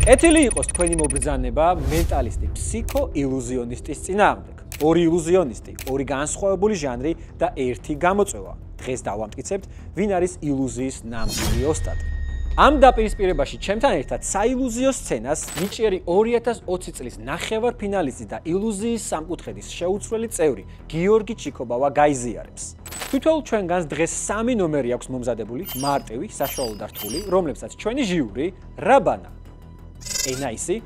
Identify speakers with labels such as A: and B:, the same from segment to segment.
A: კეთილი იყოს თქვენი მობრძანება მენტალისტი ფსიქო-ილუზიონისტის წინააღმდეგ. ორი ილუზიონისტი, ორი განსხვავებული ჟანრი და ერთი გამოწვევა. დღეს დავამტკიცებთ, ვინ არის ილუზიის ნამდვილი ოსტატი. ამ დაპირისპირებაში ჩემთან ერთად საილუზიო სცენას ნიჭიერი 2020 წლის ნახევარფინალისტი და ილუზიის სამკუთხედის შეუცვლელი წევრი გიორგი ჩიქობავა გაიზიარებს. თითოეულ ჩვენგანს დღეს 3 ნომერი აქვს მომზადებული, მარტივი, საშუალო და რთული, რომლებსაც ჩვენი ჟიური რაბანა, ენაისი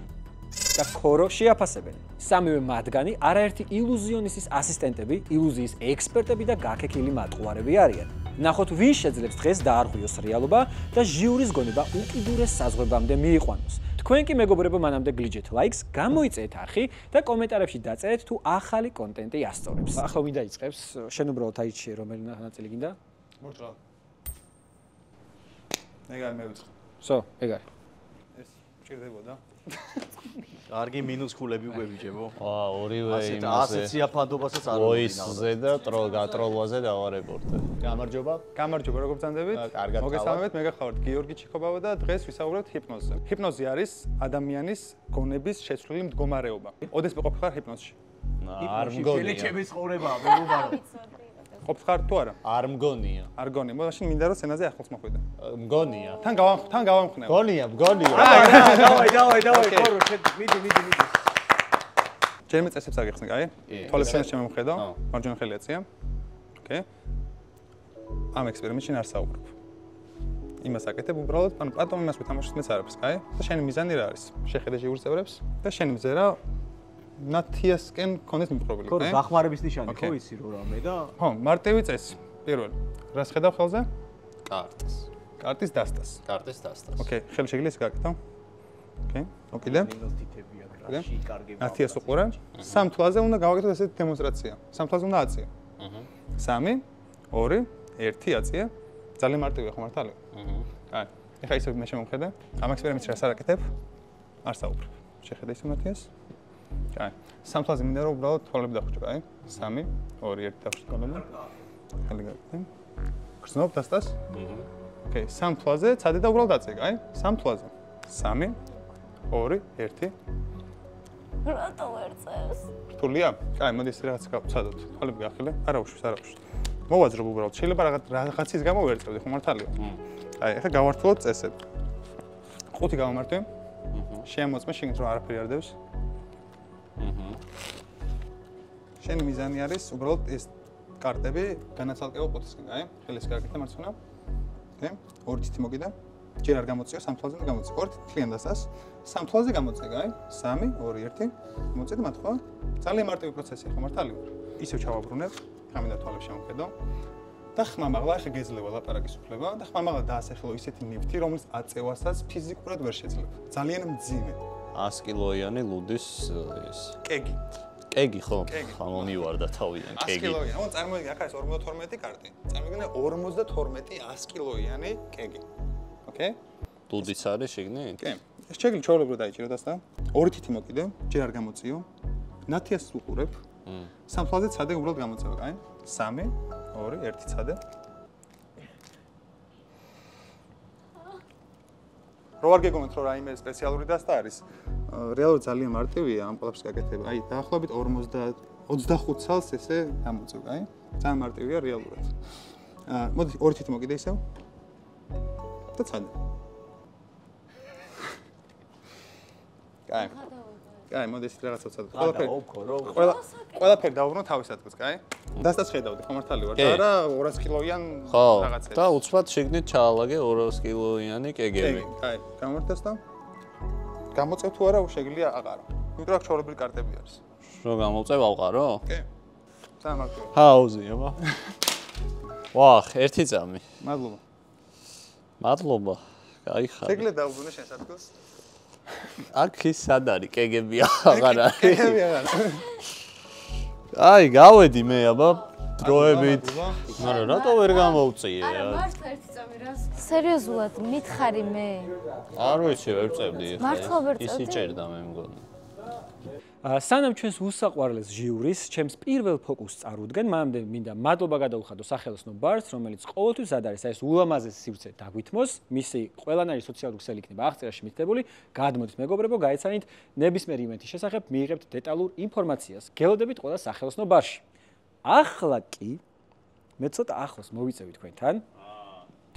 A: და ქორო შეაფასებენ. სამივე მათგანი არაერთი ილუზიონისტის ასისტენტები, ილუზიის ექსპერტები და გაქექილი მატყუარები არიან. ნახოთ, ვინ შეძლებს დღეს დაარღვიოს რეალობა და ჟიურის გონება უკიდურეს საზღვრებამდე მიიყვანოს. თქვენ კი მეგობრებო, მანამდე გლიჯეთ ლაიქს, გამოიწეეთ არხი და კომენტარებში დაწერეთ თუ ახალი კონტენტი ასწორებს. ახლა ვინ დაიწყებს? შენ უბრალოდ აიჩიე, რომელი ნაწილი გინდა?
B: მორჭლა. ეგარ მევიწყე.
A: სო, ეგარ.
B: ეს მჭირდებოდა.
C: კარგი მინუს ქულები უგვებიჭებო.
D: ორივე იმაზე.
C: ასეთი აფანდობასაც არ
D: ვოისზე და გატროლვაზე დავარეპორტე. გამარჯობა.
B: გამარჯობა, როგორ ბრძანდებით?
D: კარგად.
B: მოგესალმებით, მე გახლავართ გიორგი ჩიქობავა და დღეს ვისაუბრებთ ჰიპნოზზე. ჰიპნოზი არის ადამიანის გონების შეცვლილი მდგომარეობა. ოდესმე ყოფხარ ჰიპნოზში?
D: არ მგონია.
C: ჩემის ხოვრებაა, მეგობარო.
B: ყოფხარ თუ არა?
D: არ მგონია.
B: არ გონია. მაშინ მინდა რომ სცენაზე ახლოს მოხვიდე.
D: მგონია.
B: თან გავამხნევ.
D: მგონია.
C: დავაი, ხორო, მიდი.
B: ჩემი წესებს აგიხსნე, კაი? თვალებს შენ შემომხედო, მარჯვენა ხელი აწია. ოკეი. ამ ექსპერიმენტში არ საუბრობ. იმას აკეთებ უბრალოდ, ანუ პატომ იმას ვეთამაშოთ მეც არაფერს, კაი? და შენი მიზანი რა არის? შეხედე ჟიურის წევრებს და შენი მზერა ნათიასკენ კონდეს მიპყრობილი,
C: კაი? ხო, დახმარების ნიშანი ხო იცი რო რამე და
B: ხო, მარტივი წესი. პირველი. რას ხედავ ხელზე?
D: კარტის.
B: კარტის დასტას.
D: კარტის დასტას.
B: ოკეი, ხელი შეგიძლია ეს გააკეთო. ოკეი, ოკიდე.
C: მინუსტიტები აგრაში კარგება.
B: ნათიას უყურე. სამ თვალზე უნდა გავაკეთო ესეთი დემონსტრაცია. სამ თვალზე უნდა აწიო. 3, 2, 1 აწიე. ძალიან მარტივია ხო მართალია? კაი. ეხლა ისევ მე შემომხედე. ამ ექსპერიმენტში რას არაკეთებ? არ საუბრობ. შეხედე ისევ ნათიას. კაი. სამ თვალზე მინდა რომ უბრალოდ თვალები დახვიჭო, კაი? 3, 2, 1 დახვიჭო თვალები. ხელი გააკეთე. გრძნობ დასტას? ოკეი, სამ თვალზე ცადე და უბრალოდ აწიე, კაი? სამ თვალზე. 3, 2, 1.
E: რატო ვერ წევს?
B: რთულია? კაი, მოდი ეს რაღაც გავცადოთ. თვალები გაახილე. არა უშვის. მოვაძრობ უბრალოდ. შეიძლება რაღაცის გამო ვერ წევდი, ხო მართალია? აი, ეხლა გავართულოთ წესები. 5 გავამართვე. შეამოწმე შეგნით რომ არაფერი არ დევს. შენი მიზანი არის უბრალოდ ეს კარტები განაცალკევო 5-ისგან, აი? ხელის გააკეთე მარცხენა. ოკეი? ორი თითი მოგიდა. ჯერ არ გამოწიო, სამ თვალზე გამოწიო. ორი თლიან დასას. სამ თვალზე გამოწიე, აი? 3, 2, 1. მოწიე და მათქვა. ძალიან მარტივი პროცესია, ხო მართალია? ისევ ჩავაბრუნებ. ხამინდა თვალებს შემოხედო და ხმამაღლა ახლა გეძლევა ლაპარაკის უფლება და ხმამაღლა დაასახელო ისეთი ნივთი, რომელიც აწევასაც ფიზიკურად ვერ შეძლებ. ძალიან მძიმე.
D: 100 კილოიანი ლუდის ეს.
B: კეგი.
D: კეგი ხო? ხამომივარდა თავიდან კეგი.
B: 100 კილოიანი. ანუ წარმოიდგინე, ახლა ეს 52 კარტი. წარმოიდგინე 52 100 კილოიანი კეგი. ოკეი?
D: ლუდიც არის შეგნით?
B: კი. ეს ჩეგლი ჩაოლებრო დაიჭირო დასტა. ორი თითი მოკიდე, ჯერ არ გამოწიო. ნათიას უყურებ. სამ თვალზე ცადე უბრალოდ გამოწევა, კაი? 3, 2, 1 ცადე. რო არ გეგონოთ რომ რაიმე სპეციალური დასტა არის, რეალურად ძალიან მარტივია ამ ყველაფერს გაკეთება. აი, დაახლოებით 25 წელს ესე გამოწევ, კაი? ძალიან მარტივია რეალურად. მოდი ორი თითი მოკიდე ისევ. და ცადე. კაი. კაი, მოდი ეს რაღაცა ვცადოთ. ყველაფერი დავუბრუნო თავის ადგილს, კაი? დასტას ხედავდი, ხო მართალი ვარ? და არა 200 კილოიან რაღაცა.
D: და უცბად შეგნით ჩაალაგე 200 კილოიანი კეგები.
B: კაი, გამორთეს და გამოწევ თუ არა შეგიძლია აყარო. იმიტომ რომ ჩაოლებრივი კარტები არის.
D: რო გამოწევ ავყარო?
B: კი. ძალიან მარტივია.
D: ჰაუზია, ვა. ვახ, ერთი წამი.
B: მადლობა.
D: მადლობა. გაიხარე.
B: შეგიძლია დავუბრუნო შენს ადგილს.
D: აქ ის სად არის? კეგები აღარ არის.
B: კეგები აღარ.
D: აი, გავედი მე, აბა, დროებით. მაგრამ რატო ვერ გამოვწიე?
E: არა, მართლა ერთი წამი რას? სერიოზულად, მითხარი მე.
D: არ ვიცი, ვერ წევდი.
E: მართლა ვერ წევდი?
D: ისი ჭერდა მე მგონი.
A: სანამ ჩვენს უსაყვარლეს ჟიურის, ჩემს პირველ ფოკუსს წარუდგენ, მანამდე მინდა მადლობა გადაუხადო სახელოსნო ბარს, რომელიც ყოველთვისად არის ეს ულამაზესი სივრცე დაგვითმოს, მისი ყველანაირი სოციალური ქსელი იქნება აღწერაში მითითებული, გადმოდით მეგობრებო, გაეცანით ნებისმიერ ივენთის შესახებ, მიიღებთ დეტალურ ინფორმაციას. გელოდებით ყველა სახელოსნო ბარში. ახლა კი მე ცოტა ახლოს მოვიწევი თქვენთან.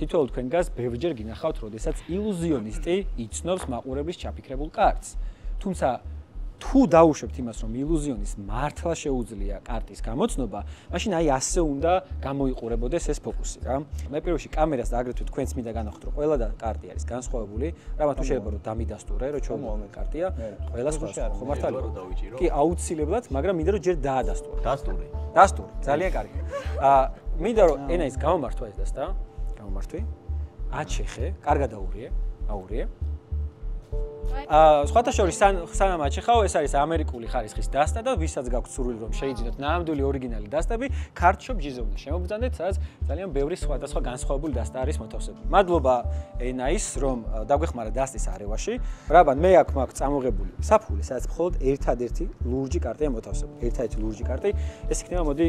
A: თითოეულ თქვენგანს ბევრჯერ გინახავთ, როდესაც ილუზიონისტი იცნობს მაყურებლის ჩაფიქრებულ კარტს. თუმცა თუ დაუშვებთ იმას, რომ ილუზიონის მართლა შეუძლია კარტის გამოცნობა, მაშინ აი ასე უნდა გამოიყურებოდეს ეს ფოკუსი რა. მე პირველში კამერას და აგრეთვე თქვენს მინდა განახოთ, რომ ყველა და კარტი არის განსხვავებული, რამაც თუ შეიძლება რომ დამიდასტურე, რომ ჩვენი კარტია, ყველა სხვა ხო მართალია რომ დავიჭირო. კი, აუცილებლად, მაგრამ მინდა რომ ჯერ დაადასტურე. დასტური, ძალიან კარგი. მინდა რომ ენაის გამომართვა ეს დასტა, გამომართვი. აჩეხე, კარგად აურიე. სხვათა შორის სანამ აჩეხავ, ეს არის ამერიკული ხარისხის დასტა და ვისაც გაქვთ სურვილი რომ შეიძინოთ ნამდვილი ორიგინალი დასტები, ქართშოპ ჯიზე უნდა შემოგბრძანდეთ, სადაც ძალიან ბევრი სხვადასხვა განსხვავებული დასტა არის მოთავსებული. მადლობა ენაის, რომ დაგვეხმარა დასტის არევაში. რაბან მე აქ მაქვს წამოღებული საფულე, სადაც მხოლოდ ერთადერთი ლურჯი კარტია მოთავსებული. ერთადერთი ლურჯი კარტი, ეს იქნება მოდი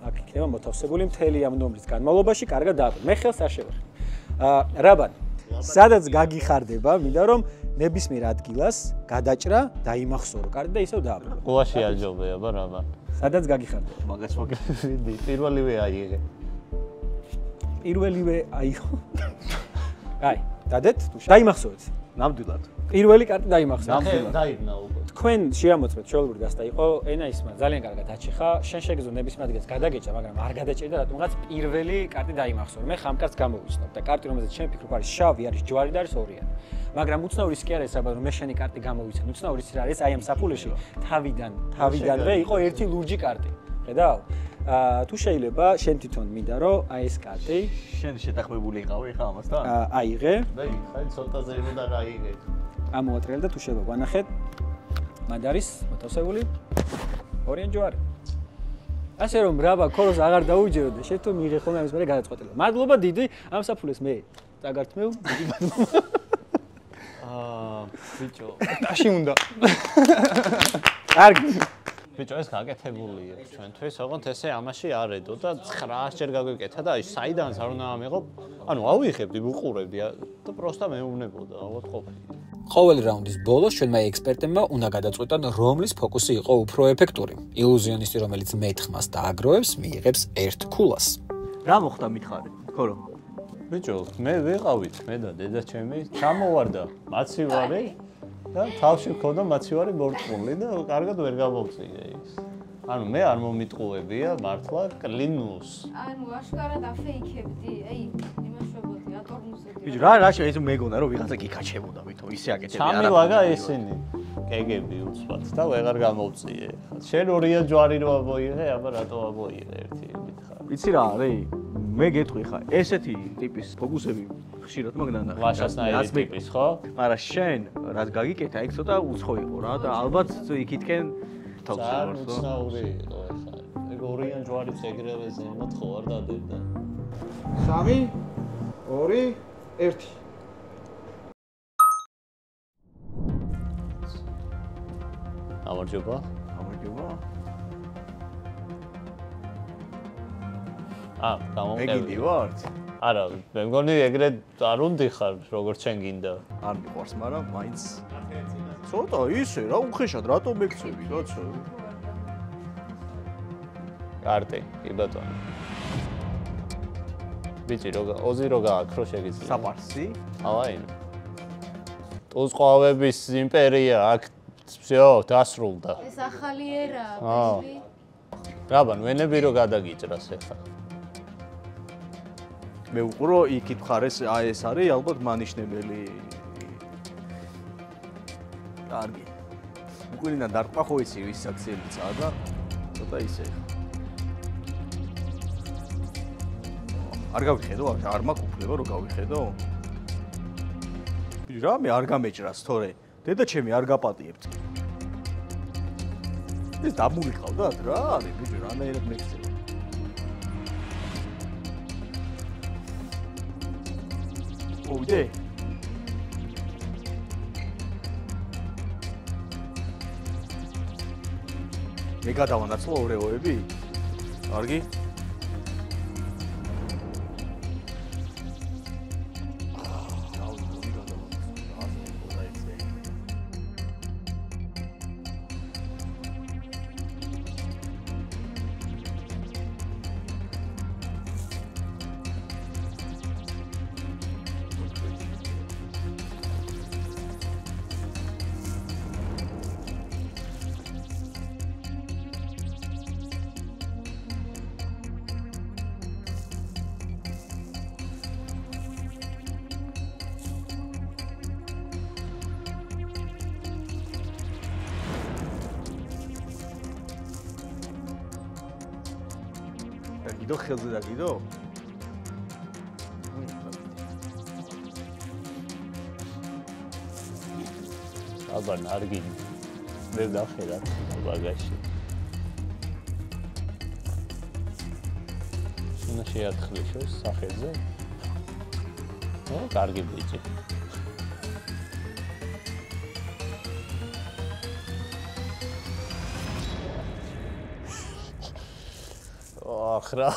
A: აქ იქნება მოთავსებული მთელი ამ ნომრის განმავლობაში, კარგად დააკვირდით. მე ხელს არ შევეხე. რაბან სადაც გაგიხარდება, მინდა რომ ნებისმიერ ადგილას გადაჭრა, დაიმახსოვრო კარტი და ისევ დააბრუნო.
D: ყუაში აჯობეა, რაბან.
A: სადაც გაგიხარდება.
C: მაგას მოგები.
D: პირველივე აიღე.
A: პირველივე აიღო. აი, დადეთ თუ დაიმახსოვრეთ.
C: ნამდვილად.
A: პირველი კარტი დაიმახსოვრეთ.
D: დაიბნა უკვე.
A: თქვენ შეამოწმეთ ჩვეულებრივი დასტა იყო, ენაისმა ძალიან კარგად აჩეხა, შენ შეგეძლო ნებისმიერ ადგილას გადაგეჭრა, მაგრამ არ გადაჭერდა, რატომღაც პირველი კარტი დაიმახსოვრე. მე ხამ კარტს გამოვიცნობ და კარტი რომელზეც შენ ფიქრობ არის შავი, არის ჯვარი და არის ორიანი. მაგრამ უცნაური ის კი არის საბა რომ მე შენი კარტი გამოვიცნო. უცნაური ის რა არის აი ამ საფულეში თავიდანვე იყო ერთი ლურჯი კარტი. ხედავ? თუ შეიძლება შენ თვითონ მინდა რომ აი ეს კარტი
C: შენ შეთანხმებული იყავი ხა ამასთან?
A: აიღე.
D: და ხაი ცოტაზე უნდა რაიღე.
A: ამოატრიალე და თუ შეიძლება ვანახეთ. მანდ არის მოთავსებული ორიანი ჯვარი. ასე რომ რაბა ქოროს აღარ დაუჯერო და შენ თუ მიიღე ხოლმე ამის მერე გადაწყვეტილება. მადლობა დიდი ამ საფულეს მე წაგართმევ. დიდი მადლობა.
C: ბიჭო,
B: ტაში უნდა.
A: კარგი.
D: ბიჭო, ეს გაკეთებულია ჩვენთვის, ოღონდ ესე ამაში არ ედო და 900 ჯერ გაგვიკეთა და აი საიდანაც არ უნდა ამიღო. ანუ ავიღებდი, ვუყურებდი და პროსტა მეუბნებოდა, ალბათ ყოფილი.
A: ყოველი რაუნდის ბოლოს ჩვენმა ექსპერტებმა უნდა გადაწყვეტონ, რომლის ფოკუსი იყო უფრო ეფექტური. ილუზიონისტი, რომელიც მეთხმას დააგროვებს, მიიღებს 1 ქულას.
C: რა მოხდა მითხარი? ხორო.
D: ბიჭო, მე ვიყავით, მე და დედა ჩემი, ჩამოვარდა მაცივარი და თავში მქონდა მაცივარი მორტყული და კარგად ვერ გამოვწია ის. ანუ მე არ მომიტყუებია მართლა კლინუს.
E: ანუ აშკარად აფეიქებდი, აი, იმაშვებოდი, ატორმუსები.
C: ბიჭო, რა ეს მეგონა რომ ვიღაცა გიქაჩებოდა ვითომ ისე აკეთებია არა.
D: ჩამილაგა ისინი. კეგები უცბად და ვეღარ გამოვწიე. შენ ორია ჯვარი რო ამოიღე, აბა რატო ამოიღე ერთი მითხარ.
C: იცი რა არის? მე გეტყვი ხა, ესეთი ტიპის ფოკუსები ხშირად მაგდანა.
D: ლაშასნაირი ტიპის, ხო?
C: მაგრამ შენ რაც გაგიკეთა, ეგ ცოტა უცხო იყო რა და ალბათ იქითკენ
D: ძალიან უცნაური იყო ეხლა. ეგ ორიან ჯვარიც ეგრევე ზემოთ ხო არ დადებდა.
B: 3 2 1
D: გამარჯობა.
C: ეგიდი ვართ?
D: არა, მე მგონი ეგრე არ უნდა ხარ, როგორც შენ გინდა.
C: არ მიყვარს, მაგრამ მაინც ცოტა ისე რა უხეშად რატომ მეკცევი, კაცო?
D: კარტი, კი ბატონო. ბიჭი, ოზი რო გააქრო შეგიძლია.
C: საპარსი?
D: ავაინ. ტუზყვავების იმპერია აქ всё, დასრულდა.
E: ეს ახალი ერაა, ბიჭი.
D: რაბან, ვენები რო გადაგიჭრას ახლა.
C: მე უყურო იქით მხარეს აი ეს არის ალბათ მანიშნებელი. კარგი. უყურიდან დარტყა ხო იცი ვის საქციელიცაა და ცოტა ისე. არ გავიხედო, არ მაქვს უფლება რომ გავიხედო. ბიჭო, რა მე არ გამეჭრას თორე. დედა ჩემი არ გაპატიებთ. ეს დამული ყავდათ რა არის ბიჭო, რანაირად მეკცევი. მოვიდე? მე გადავანაცვლო ორეოები? კარგი? გიდო ხელზე და გიდო?
D: აბა ნარგი ვერ დახედა ბაგაჟში. უნდა შეათხლიშოს სახეზე. კარგი ბიჭი. რა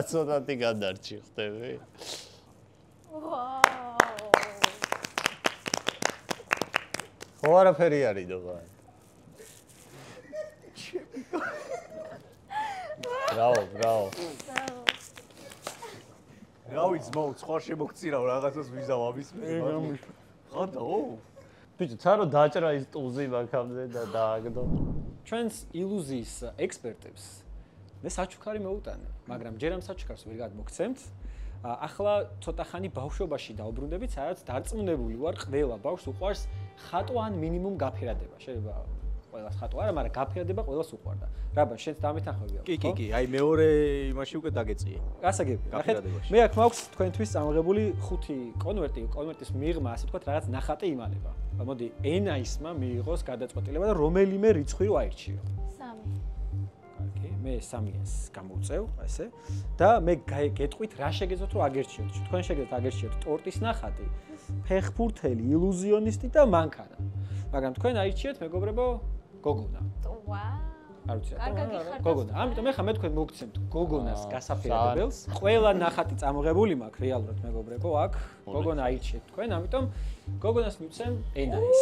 D: ცოტათი გადარჩი ხტები? ხო არაფერი არის დობა. ბრავო.
C: რავი ძმაო, სხვა შემოგწირავ რაღაცას ვიზავ ამის მე. ხანდაო?
D: ბიჭო, ცარო დაჭრა ის ტუზი მაგამდე და დააგდო.
A: ჩვენს ილუზიის ექსპერტებს მე საჩუქარი მეუტანე, მაგრამ ჯერ ამ საჩუქარს ვერ გადმოგცემთ. ახლა ცოტა ხანი ბავშვობაში დაუბრუნდებით, სადაც დარწმუნებული ვარ, ყველა ბავშვს უყვარს ხატვა ან მინიმუმ გაფერადება. შეიძლება ყველას ხატვა არა, მაგრამ გაფერადება ყველას უყვარდა. რაბან, შენც დამეთანხმებია.
C: კი, აი მეორე იმაში უკვე დაგეწიე.
A: გასაგებია. ნახეთ, მე აქ მაქვს თქვენთვის წამოღებული 5 კონვერტი, კონვერტის მიღმა, ასე ვთქვათ, რაღაც ნახატი იმალება. მოდი, NIS-მა მიიღოს გადაწყვეტილება და რომელიმე რიცხვი რო აირჩიო.
E: 3.
A: კარგი, მე 3-ს გამოვწევ, ესე. და მე გეტყვით რა შეგეძლოთ რომ აგერჩიოთ. თქვენ შეგეძლოთ აგერჩიოთ ტორტის ნახატი, ფეხბურთელი, ილუზიონისტი და მანქანა. მაგრამ თქვენ აირჩიეთ მეგობრებო გოგონა. არ ვიცი რა. გოგონა. ამიტომ ეხლა მე თქვენ მოგცემთ გოგონას გასაფერადებელს. ყველა ნახატი წამოღებული მაქვს რეალურად მეგობრებო, აქ გოგონა აირჩიეთ თქვენ, ამიტომ გოგონას მივცემ NIS.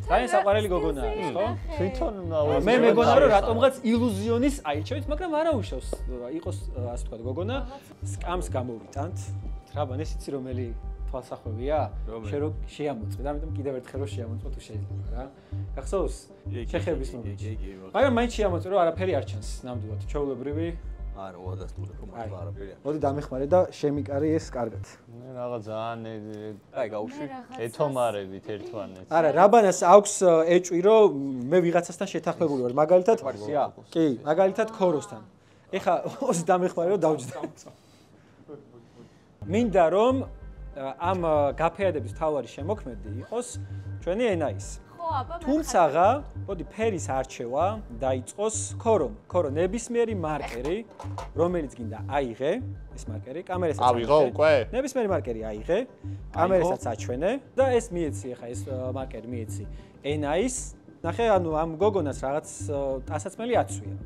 A: რაი საყვარელი გოგონა არის, ხო?
D: თვითონ
A: მე მეგონა რომ რატომღაც ილუზიონის აირჩევით, მაგრამ არა უშავს იყოს ასე ვთქვათ გოგონა. სკამს გამოვიტანთ. რაბან ეს იცი რომელი თვალსახვევია? შენ რო შეამოწმე და ამიტომ კიდევ ერთხელ რო შეამოწმე თუ შეიძლება რა. გახსოვს? შეხების მომენტი. მაგრამ მაინც შეამოწმე რომ არაფერი არ ჩანს ნამდვილად. ჩაულებრივი
C: არა, უადასტურებ რომ არაფერი.
A: მოდი დამეხმარე და შემიკარი ეს კარგად.
D: მე რაღაც ძალიან
C: აი გაუშვი.
D: ეთომარებით ერთმანეთს.
A: არა, რაბანას აქვს ეჭვი რომ მე ვიღაცასთან შეთანხმებული ვარ. მაგალითად კი, მაგალითად ქოროსთან. ეხა ოს დამეხმარე რომ დავჯდა. მინდა რომ ამ გაფერადების თავარი შემოქმედი იყოს ჩვენი NIS. თუმცაღა, მოდი ფერის არჩევა დაიწყოს ქორო ნებისმიერი მარკერი, რომელიც გინდა აიღე, ეს მარკერი, კამერასაც
D: ავიღო უკვე?
A: ნებისმიერი მარკერი აიღე, კამერასაც აჩვენე და ეს მიეცი ახლა ეს მარკერი მიეცი NIS. ნახე, ანუ ამ გოგონას რაღაც ტანსაცმელი აცვია.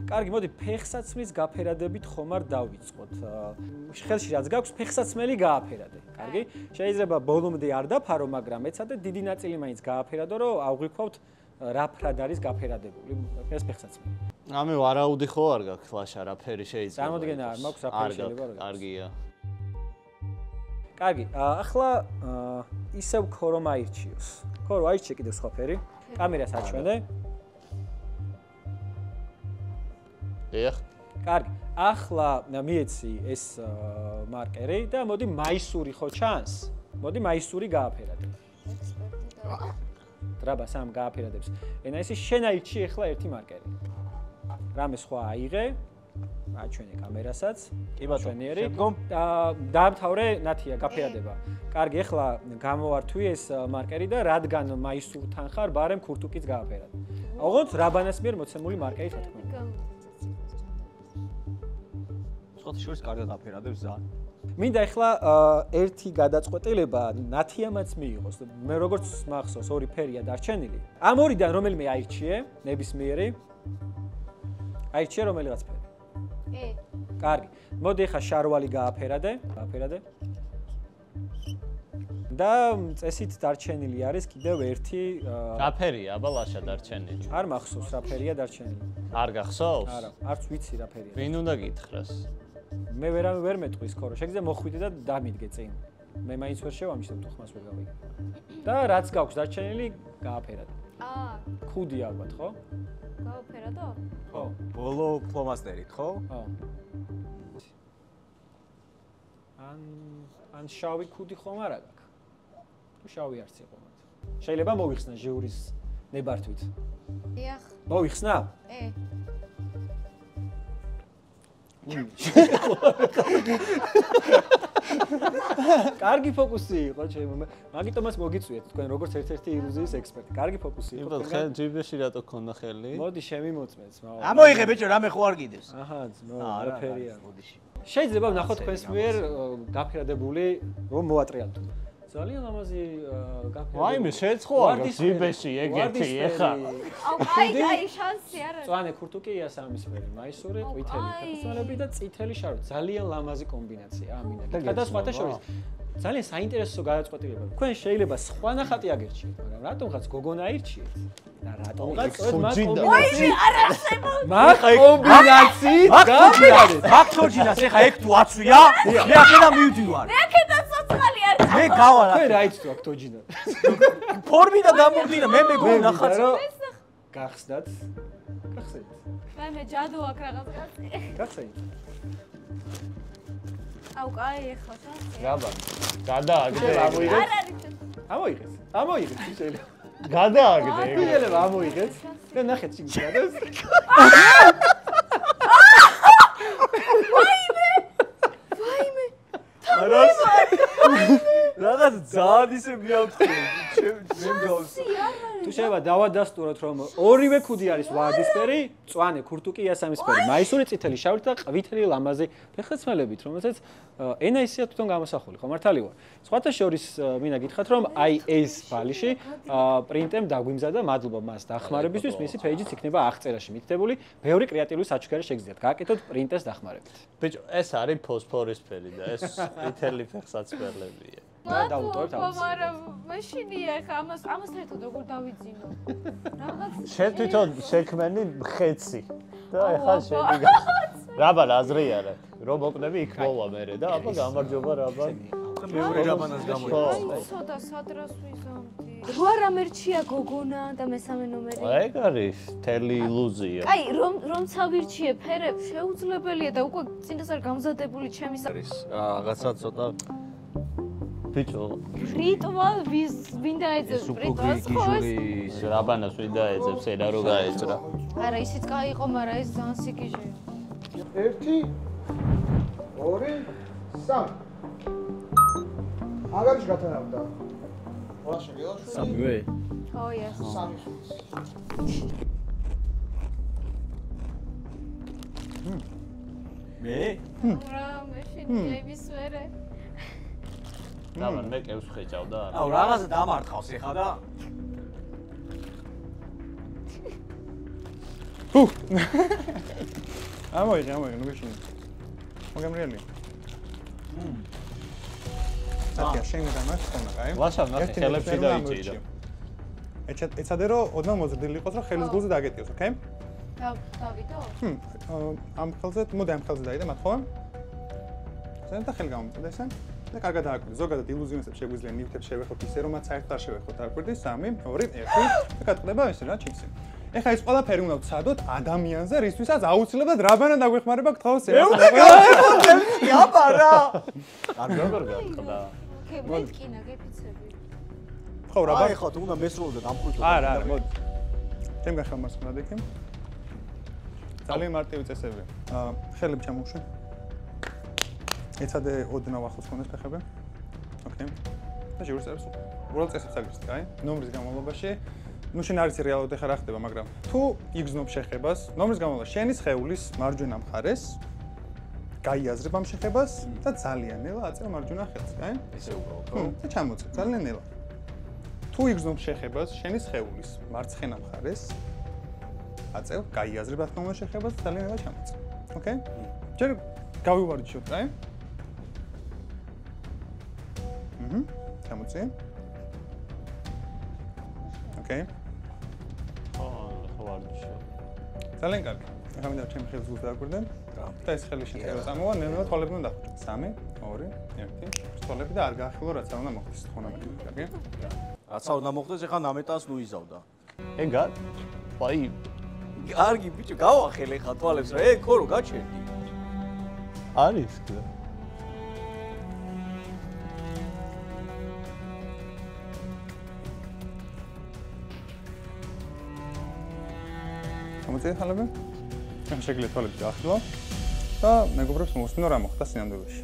A: კარგი, მოდი ფეხსაცმლის გაფერადებით ხომ არ დავიწყოთ. ხელში რაც გაქვს, ფეხსაცმელი გააფერადე. კარგი? შეიძლება ბოლომდე არ დაფარო, მაგრამ ეცადე დიდი ნაწილი მაინც გააფერადო, რომ ავღვიქვავთ რა ფრად არის გაფერადებული ეს ფეხსაცმელი.
D: ამე ვარაუდი ხო არ გაქვს ლაშა რა ფერი შეიძლება.
A: წარმოდგენა არ მაქვს რა ფერი შეიძლება რა.
D: კარგია.
A: კარგი, ახლა ისევ ქორომ აირჩიოს. ქორო აირჩიე კიდევ სხვა ფერი. კამერას აჩვენე.
D: ეხ.
A: კარგი. ახლა მიეცი ეს მარკერი და მოდი მაისური ხო ჩანს? მოდი მაისური გააფერადე. დრაბა სამ გააფერადებს. NIS-ი შენ აირჩიე ახლა ერთი მარკერი. რამე სხვა აიღე. აჩვენე კამერასაც. კი ბატონიერი. დაამთავრე ნათია გაფერადება. კარგი, ახლა გამოვართვი ეს მარკერი და რადგან მაისურთან ხარ, ბარემ ქურთუკიც გააფერადე. ოღონდ რაბანას მიერ მოცემული მარკერი რა თქმა უნდა.
C: შორის კარგად აფერადებს ძალიან.
A: მინდა ახლა ერთი გადაწყვეტილება ნათიამაც მიიღოს. მე როგორც მახსოვს, ორი ფერია დარჩენილი. ამ ორიდან რომელიმე აირჩიე, ნებისმიერი. აირჩიე რომელიღაც ფერი. კარგი. მოდი ახლა შარვალი გააფერადე. და წესით დარჩენილი არის კიდევ ერთი
D: რა ფერია, აბა ლაშა დარჩენილი?
A: არ მახსოვს რა ფერია დარჩენილი.
D: არ გახსოვს?
A: არა, არც ვიცი რა ფერია.
D: ვინ უნდა გითხრას?
A: მე ვერ მეტყვი სკორო. შეგიძლია მოხვიდე და დამიდგე წინ. მე მაინც ვერ შევამჩნევ თუ ხმას ვერ გავიგე. და რაც გაქვს დარჩენილი, გააფერადე. ქუდი ალბათ, ხო?
E: გავაფერადო?
C: ხო, ბოლო ფლომასტერით, ხო?
A: ხო. ან შავი ქუდი ხომ არა გაქვს? თუ შავი არც იყო მათ. შეიძლება მოვიხსნა ჟიურის ნებართვით.
E: დიახ.
A: მოვიხსნა? კარგი ფოკუსი იყო ჩემო. მაგიტომაც მოგიწვიეთ თქვენ როგორც ერთ-ერთი ილუზიის ექსპერტი. კარგი ფოკუსი იყო.
D: იმდენ ხელ ჯიბეში რატო ქონდა ხელი?
A: მოდი შემიმოწმეთ.
C: ამოიღე ბიჭო, რამე ხო არ გიდეს?
A: აჰა, არაფერია. შეიძლება ვნახოთ თქვენს მიერ გაფერადებული რომ მოატრიალოთ. ძალიან ლამაზი გაფერადებული.
D: ვაიმე, შეცხოა ჯიბეში ეგეთი ეხა.
E: აი, შანსი არ არის.
A: წვანე ქურთუკი იასამისფერი, მაისური, ყვითელი ფეხსაცმელები და წითელი შარფი. ძალიან ლამაზი კომბინაცია, ამინა. და სხვათა შორის ძალიან საინტერესო გადაწყვეტილება. თქვენ შეიძლება სხვა ნახატი აგერჩიეთ, მაგრამ რატომღაც გოგონა აირჩიეთ? და რატომღაც მათ კომბინაციით?
E: არ არსებობს.
A: მათ კომბინაციით გავიარეთ.
C: მაქთორჯინას ეხა ეგ თუ აცვია, მე აქედან მივდივარ.
E: მე აქედა სოციალი არ
C: მე გავალ.
A: თქვენ რა იცით აქ თოჯინა?
C: ფორმი და გამოგდინა, მე მეგონა ნახატს.
A: გახსნათ. გახსენით.
E: მე ჯადო აქ რაღაც კაცი.
A: გახსენით.
E: აუ, კაი, ეხლა შანსი.
D: გაბა. გადააგდე.
E: არ არის.
A: ამოიღეთ. ამოიღეთ შეიძლება.
D: გადააგდე.
A: შეიძლება ამოიღეთ. და ნახეთ შეგიძლიათ.
E: ვაიმე.
C: რაღაც ძალიან ისე მიავწია. მე მგავს.
A: თუ შეიძლება დავადასტუროთ რომ ორივე ქუდი არის ვარდისფერი, წვანე ქურთუკი იასამისფერი, მაისური წითელი შავით და ყვითელი ლამაზი ფეხსაცმელებით, რომელსაც ენა ისეა თვითონ გამოსახული, ხო მართალი ვარ. სხვათა შორის მინდა გითხრათ რომ აი ეს ბალიში პრინტემ დაგვიმზადა, მადლობა მას დახმარებისთვის, მისი პეიჯიც იქნება აღწერაში მითითებული, ბევრი კრეატიული საჩუქარი შეგიძლიათ გააკეთოთ პრინტეს დახმარებით.
D: ბიჭო, ეს არის ფოსფორისფერი და ეს ყვითელი ფეხსაცმელებია.
A: დავუტოვებთ ამას.
E: მაგრამ მაშინია ხა ამას საერთოდ როგორ დავიძინო? რაღაც
D: შენ თვითონ შექმენი ხეცი და ეხლა შენი რაბა აზრი არ აქვს. რომ მოკნები იქ მოვა მერე და აბა გამარჯობა რაბა.
C: მეორე რაბანას გამოიწვია.
E: ცოტა სადრას ვიზამთი. რო არ ამერჩია გოგონა და მესამე ნომერი.
D: ეგ არის თელი ილუზია.
E: აი, რომ ცავირჩიე ფერებს შეუძლებელია და უკვე წინასწარ გამზადებული ჩემი
C: რაღაცა ცოტა
D: ბიჭო,
E: რიტვა ვინ დაეძებს რიტვას ხოს?
D: რაბანას ვინ დაეძებს, ენა რო გაეძრა.
E: არა, ისიც გაიყო, მაგრამ ეს ძალიან სიკიჟეა.
F: 1 2 3 აგარში გათანაბრდა. ყველა შეგელა შუა.
C: სამივე.
E: ხო, ეს.
F: სამი.
C: მე?
E: რა, მე შეიმის ვერე.
D: დაბა, მე კევს ხეჭავ და არა.
C: აუ, რაღაცა დამარხავს ეხა და
B: ამოიღე, ნუ გიშინე. მოგემრიელი. აკა, შენ გამას ხონა, კაი?
D: ლაშა, ნახე, ხელებში დაიჭირა.
B: ეცადე რომ ოდნავ მოზრდილი იყოს, რომ ხელის გულზე დაგეტიოს, ოკეი?
E: დავიდო?
B: ამ ხელზე, მოდი ამ ხელზე დაიდე, მათ ხო? ზენ და ხელი გამომწოდე ესე. და კარგად დააკვირდი. ზოგადად ილუზიონისტებს შეგვიძლია ნივთებს შევეხოთ ისე, რომ მათ საერთოდ არ შევეხოთ. დააკვირდი 3, 2, 1 და გატყდება ესე რა ჩიპსი. ეხლა ეს ყველაფერი უნდა ვცადოთ ადამიანზე, რისთვისაც აუცილებლად რაბანა დაგვეხმარება გთხოვს ეს.
C: აბა რა.
D: არ როგორ გაყდა.
E: მეთკინა გეფიცები.
B: ხო, რაბა.
C: აი ხო, თუ უნდა მესროლდე დამხულტო.
B: არა, მოდი. ჩემ გახმარსმნად იქ. ძალიან მარტივი წესები. ხელები ჩამოვშვი. ეცადე ოდნავ ახლოს ქონდეს ფეხები. ოკეი. და ჟიურის არის უბრალოდ წესებს აგრძელეთ, კაი? ნომრის განმავლობაში ნუ შენ არის რეალურად ეხა რა ხდება, მაგრამ თუ იგზნობ შეხებას, ნომრის განმავლობაში შენის ხეულის მარჯვენა მხარეს გაიაზრებ ამ შეხებას და ძალიან ნელა აწევ მარჯვენა ხელს, აი?
C: ესე უბრალოდ.
B: და ჩამოწევ, ძალიან ნელა. თუ იგრძნობ შეხებას შენი სხეულის მარცხენა მხარეს აწევ, გაიაზრებ რა თქმა უნდა შეხებას და ძალიან ნელა ჩამოწევ. ოკეი? ჯერ გავივარჯიშოთ, აი? ჩამოწევ. ოკეი? ძალიან კარგი. ახლა მინდა ჩემი ხელს გულ დააკვირდე. და ეს ხელი შეიძლება წამოვა, ნელ-ნელა თვალები უნდა დახვიჭო. 3, 2, 1. თვალები და არ გაახილო რაც არ უნდა მოხდეს ხონა მე. კარგი?
C: რაცა უნდა მოხდეს, ეხლა ნამეტას ნუ იზავდა.
D: ეგა? აი,
C: კარგი ბიჭო, გავახელ ეხლა თვალებს რა. ქორო გაჩერდი.
D: არის და
B: გამოწევ თვალები. ახლა შეგიძლიათ თვალები დაახილო და მეგობრებს მოსმინო რა მოხდა სინამდვილეში.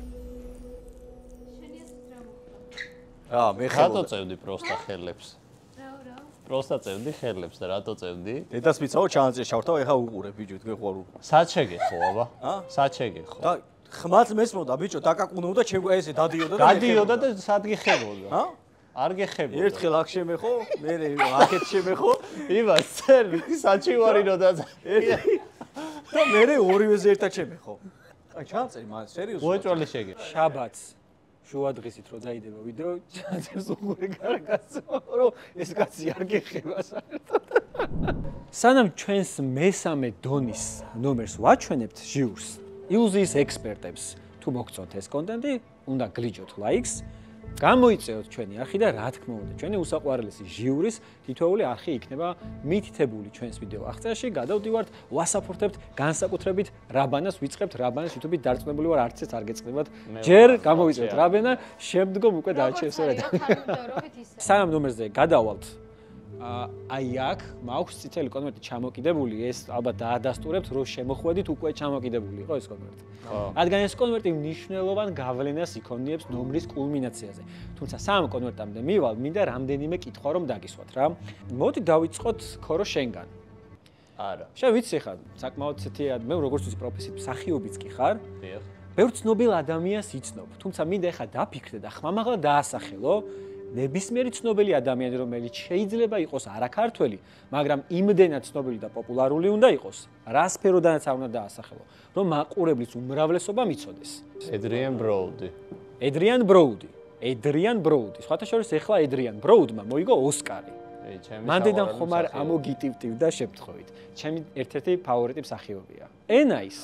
C: მე
D: რატო წევდი პროსტა ხელებს? პროსტა წევდი ხელებს და რატო წევდი?
C: დედას მიცავ ჩანაწერს ჩავრთავ, ეხლა უყურე ბიჭო, თქვენ ხوار.
D: საჩეგეხო აბა? საჩეგეხო.
C: და ხმაც მესმოდა ბიჭო, დაკაკუნებოდა ჩემ ესე დადიოდა და
D: გადიოდა და სად გიხებოდა?
C: ჰა?
D: არ გეხებოდა.
C: ერთხელ აქ შემეხო, მე აქეთ შემეხო,
D: იმას წერ საჩივარი რო და
C: და მე ორივეზე ერთად შემეხო. აი ჩანაწერი მაგ სერიოზულად.
D: უეჭველი შეგე.
A: შაბათს შუა დღისით რო დაიდება ვიდეო, ჩანაწერს უყურე კარგაცო, რომ ეს კაცი არ გეხება საერთოდ. სანამ ჩვენს მესამე დონის ნომერს ვაჩვენებთ ჟიურს, ილუზიის ექსპერტებს, თუ მოგწონთ ეს კონტენტი, უნდა გლიჯოთ ლაიქს. გამოიწეოთ ჩვენი არხი და რა თქმა უნდა, ჩვენი უსაყვარლესი ჟიურის თითოეული არხი იქნება მითითებული ჩვენს ვიდეო აღწერაში. გადავდივართ, ვასაპორტებთ განსაკუთრებით რაბანას, ვიწყებთ რაბანას YouTube-ით დარწმუნებული ვარ, არც ეს არ გეწყდებათ. ჯერ გამოიწეოთ რაბანა, შემდგომ უკვე დააჩერს რა. სანამ ნომერზე გადავალთ, აი აქ მაქვს წითელი კონვერტი ჩამოკიდებული, ეს ალბათ დაადასტურებთ, რომ შემოხვედით უკვე ჩამოკიდებული იყო ეს კონვერტი. რადგან ეს კონვერტი მნიშვნელოვან გავლენას იქონიებს ნომრის კულმინაციაზე. თუმცა სამ კონვერტამდე მივალ, მინდა რამდენიმე კითხვა რომ დაგისვათ რა. მოდი დავიწყოთ ქორო შენგან.
D: არა.
A: შენ ვიცი ხარ, საკმაოდ ცეთი მე როგორც ვიცი პროფესიით მსახიობიც კი ხარ.
D: დიახ.
A: ბევრ ცნობილ ადამიანს იცნობ, თუმცა მინდა ეხლა დაფიქრდე და ხმამაღლა დაასახელო ნებისმიერი ცნობილი ადამიანი, რომელიც შეიძლება იყოს არაქართველი, მაგრამ იმდენად ცნობილი და პოპულარული უნდა იყოს, რა სფეროდანაც არ უნდა დაასახელო, რომ მაყურებლის უმრავლესობა მიცოდეს. Adrian Brody. სხვათა შორის ეხლა Adrian Brody-მა მოიგო ოსკარი. მანდიდან ხომ არ ამოგიტივტივდა შემთხვევით. ჩემი ერთ-ერთი ფავორიტი მსახიობია. ენაის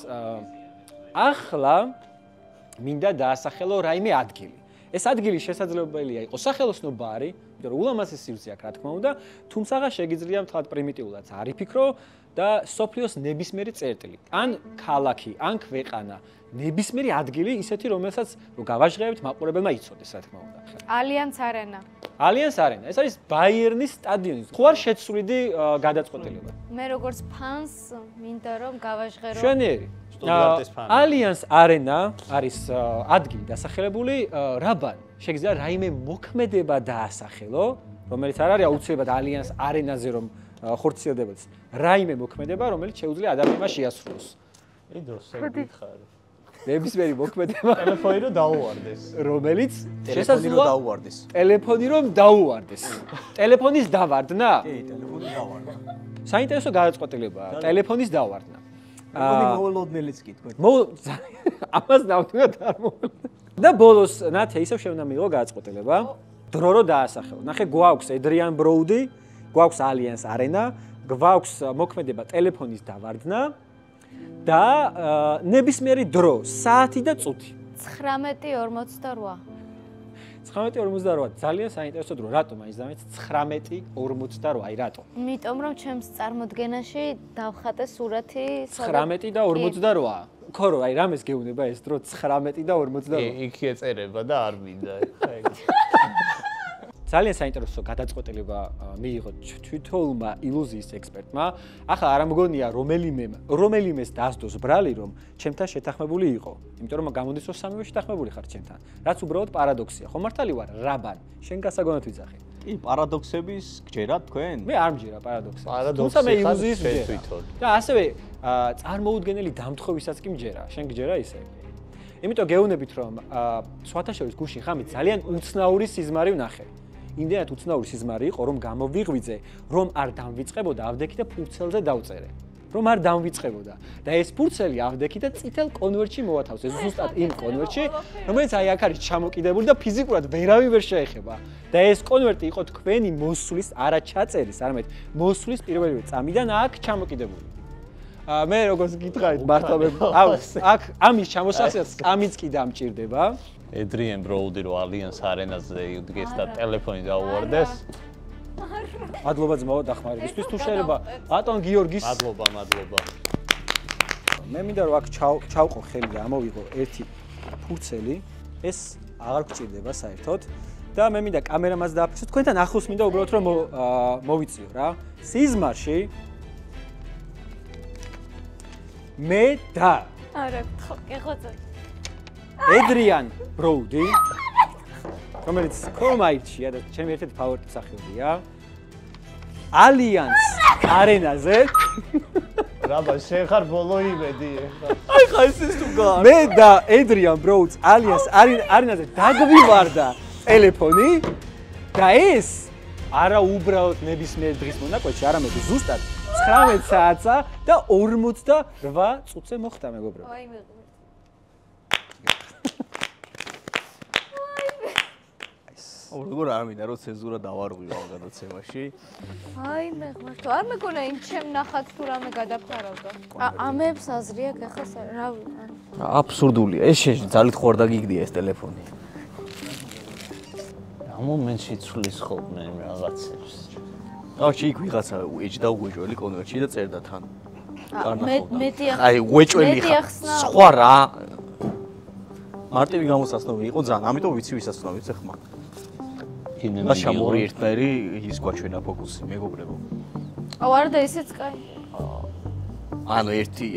A: ახლა მინდა დაასახელო რაიმე ადგილი. ეს ადგილი შესაძლებელია იყოს სახელოსნო ბარი, იმიტომ რომ ულამაზესი სივრცე აქვს რა თქმა უნდა, თუმცა შეგიძლია მთლად პრიმიტიულად არ იფიქრო და სოფლიოს ნებისმიერი წერტილი, ან ქალაქი, ან ქვეყანა, ნებისმიერი ადგილი ისეთი, რომელსაც რო გავაჟღერებთ, მაყურებელმა იცოდეს რა თქმა უნდა.
E: Allianz Arena.
A: Allianz Arena. ეს არის ბაიერნის სტადიონი. ხო არ შეცვლიდი გადაწყვეტილება?
E: მე როგორც ფანს მინდა რომ გავაჟღერო.
A: შვენიერი. Allianz Arena არის ადგილი დასახელებული რაბან. შეგიძლია რაიმე მოქმედება დაასახელო, რომელიც არ არის აუცილებლად Allianz Arena-ზე რომ ხორციელდებოდეს. რაიმე მოქმედება, რომელიც შეუძლია ადამიანმა შეასრულოს.
D: იდროსე გიხარ.
A: ნებისმიერი მოქმედება,
D: ტელეფონი რომ დაუვარდეს.
A: რომელიც
C: შესაძლოა დაუვარდეს.
A: ტელეფონი რომ დაუვარდეს. ტელეფონის დავარდნა?
C: კი, ტელეფონი დავარდა.
A: საინტერესო გადაწყვეტილებაა, ტელეფონის დავარდნა.
C: ტელეფონი მოულოდნელიც კი თქვენ.
A: ამას ნამდვილად არ მოულოდნელია. და ბოლოს ნათია ისევ შეუნდა მიიღო გადაწყვეტილება, დრო რო დაასახელო. ნახე, გვაქვს Adrian Brody, გვაქვს Allianz Arena, გვაქვს მოქმედება ტელეფონის დავარდნა და ნებისმიერი დრო, საათი და წუთი.
E: 19:48.
A: 19:48 ძალიან საინტერესო დრო. რატომ მაინც დამეც 19:48? აი რატომ?
E: იმიტომ რომ ჩემს წარმოდგენაში დავხატე სურათი
A: 19:48. ქორო, აი რამეს გეუბნება ეს დრო 19:48?
D: იქ ეწერება და არ მინდა ხა ეგ.
A: ძალიან საინტერესო გადაწყვეტილება მიიღო თვითონმა ილუზიის ექსპერტმა. ახლა არ მგონია რომელიმეს დასდოს ბრალი რომ ჩემთან შეთანხმებული იყო. იმიტომ რომ გამოდის რომ სამივე შეთანხმებული ხარ ჩემთან. რაც უბრალოდ პარადოქსია. ხო მართალი ვარ, რაბან? შენ გასაგონად ვიძახი.
C: კი, პარადოქსების გჯერათ თქვენ?
A: მე არ მჯერა პარადოქსები.
D: თუმცა
A: მე ილუზიის
D: მჯერა.
A: და ასევე წარმოუდგენელი დამთხოვისაც კი მჯერა. შენ გჯერა ისე? იმიტომ გეუბნებით რომ სხვათა შორის გუშინ ხამით ძალიან უცნაური სიზმარი ვნახე. იმდენად უცნაური სიზმარი იყო რომ გამოვიღვიძე რომ არ დამვიწყებოდა ავდექი და ფურცელზე დავწერე. რომ არ დამვიწყებოდა და ეს ფურცელი ავდექი და წითელ კონვერტში მოვათავსე ზუსტად იმ კონვერტში რომელიც აი აქ არის ჩამოკიდებული და ფიზიკურად ვერავინ ვერ შეეხება და ეს კონვერტი იყო თქვენი მოსვლის არა ჩაწერის არამედ მოსვლის პირველივე წამიდან აქ ჩამოკიდებული მე როგორც გითხარით მართლა მე აქ ამის ჩამოსახსენად სკამიც კი დამჭირდება
D: Adrian Brody რო Allianz Arena-ზე იდგეს და ტელეფონი დაუვარდეს
A: მადლობა ძმაო დახმარებისთვის თუ შეიძლება ბატონ გიორგის
D: მადლობა
A: მე მინდა რომ აქ ჩავყო ხელი და ამოვიღო ერთი ფურცელი ეს აღარ გჭირდება საერთოდ და მე მინდა კამერამაც დააფიქსო თქვენთან ახლოს მინდა უბრალოდ რომ მოვიწიო რა სიზმარში მე და
E: არა გეხოწე
A: Adrian Brody რომელიც კომაიჩია და ჩემი ერთ-ერთი ფავორიტი მსახიობია Allianz Arena-ზე
D: რაბა შეხარ ბოლო იმედი
C: აი ხა ეს თუ გა
A: მე და Adrian Brody Allianz Arena-ზე დაგვივარდა ტელეფონი და ეს არა უბრალოდ ნებისმიერ დღის მონაკვეთში არამედ ზუსტად 19 საათსა და 48 წუთზე მოხდა მეგობრებო
E: აი მე
C: როგორ არ მინდა რომ ცენზურა დავარღვიო ამ გადაცემაში.
E: აი მე მართლა არ მეგონა იმ ჩემ ნახატს თუ რამე გადაფარავდა. ამებს აზრი აქვს ახლა რავი.
C: აბსურდულია. ეს ძალით ხوار დაგიგდია ეს ტელეფონი.
D: ამ მომენტში ცვლის ხოლმე რაღაცებს.
C: ახლა იქ ვიღაცა ეჯდა უეჭველი კონვერტში და წერდა თან.
E: მეტი
C: აი უეჭველი სხვა რა. მარტივი გამოსაცნობი იყო ძალიან. ამიტომ ვიცი ვისაც უნდა ვიცი ხმა. და შემორი ერთნაირი ის გვაჩვენა ფოკუსი მეგობრებო.
E: აუ არა და ისეც კაი.
C: ანუ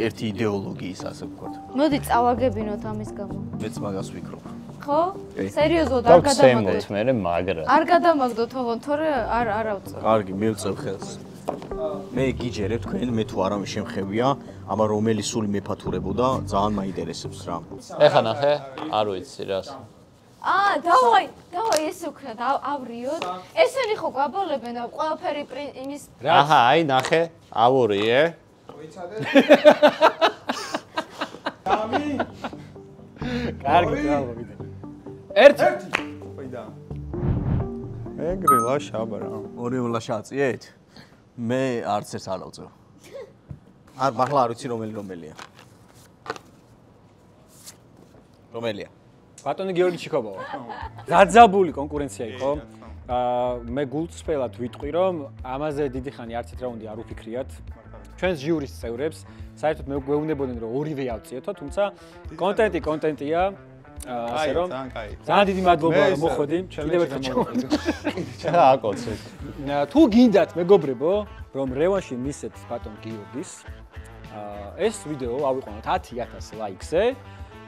C: ერთი იდეოლოგიის ასე ვქოთ.
E: მოდი წავაგებინოთ ამის გამო.
C: მეც მაგას ვფიქრობ.
E: ხო? სერიოზულად არ გადამაგდოთ.
D: მე მაგრამ
E: არ გადამაგდოთ ოღონდ თორე არ ავწევ.
C: კარგი, მივწევ ხელს. მე გიჯერებ თქვენ მე თუ არავინ შემხევია, აბა რომელი სული მეფათურებოდა, ძალიან მაინტერესებს რა.
D: ეხა ნახე, არ ვიცი რას.
E: დავაი ესე ვქნათ ავრიოთ. ესენი ხო გვაბოლებენ და ყველაფერი იმის
D: აჰა, აი ნახე, ავორიე.
F: მოიცადე.
A: კარგი, გავიგე. ერთი.
B: ყიდა. ეგრე ლაშა აბა რა.
C: ორი ლაშა აწიეთ? მე არც ეს არ ავწევ. არ მართლა არ ვიცი რომელია. რომელია?
A: ბატონი გიორგი ჩიკობავა. დაძაბული კონკურენცია იყო. მე გულწრფელად ვიტყვი რომ ამაზე დიდი ხანი არც ერთ რაუნდი არ უფიქრიათ. ჩვენს ჟიურის წევრებს საერთოდ მე გვეუბნებოდნენ რომ ორივე ავწიეთო, თუმცა კონტენტია. ასე რომ ძალიან დიდი მადლობა რომ მოხვედი. კიდევ ერთხელ მოხვედი.
D: აკოცეთ.
A: თუ გინდათ მეგობრებო რომ რევანში მისცეთ ბატონ გიორგის ეს ვიდეო ავიყვანოთ 10000 ლაიქზე.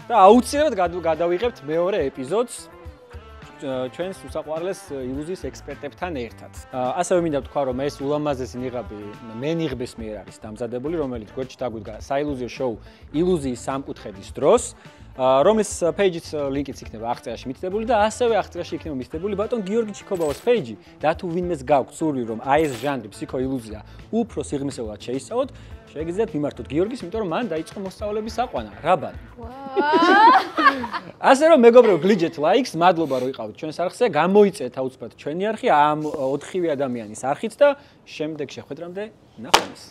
A: და აუცილებლად გადავიღებთ მეორე ეპიზოდს ჩვენს უსაყვარლეს ილუზიის ექსპერტებთან ერთად. ასევე მინდა ვთქვა, რომ ეს ულამაზესი ნიღაბი მენიღბეს მიერ არის დამზადებული, რომელიც გვერდში დაგვიდგა საილუზიო შოუ ილუზიის სამკუთხედის დროს, რომლის პეიჯის ლინკიც იქნება აღწერაში მითითებული და ასევე აღწერაში იქნება მითითებული ბატონ გიორგი ჩიკობაოს პეიჯი და თუ ვინმეს გაქვთ სურვილი რომ აი ეს ჟანრი ფსიქოილუზია უფრო სიღრმისეულად შეისწავლოთ, შეგიძლიათ მიმართოთ გიორგის, იმიტომ რომ მან დაიწყო მოსწავლეების აყვანა, რაბანი. ასე რომ მეგობრებო, გლიჯეთ ლაიქს, მადლობა რომ იყავით ჩვენს არხზე, გამოიწეთ აუცილებლად ჩვენი არხი ამ 4 ადამიანის არხით და შემდეგ შეხვედრამდე ნახვამდის.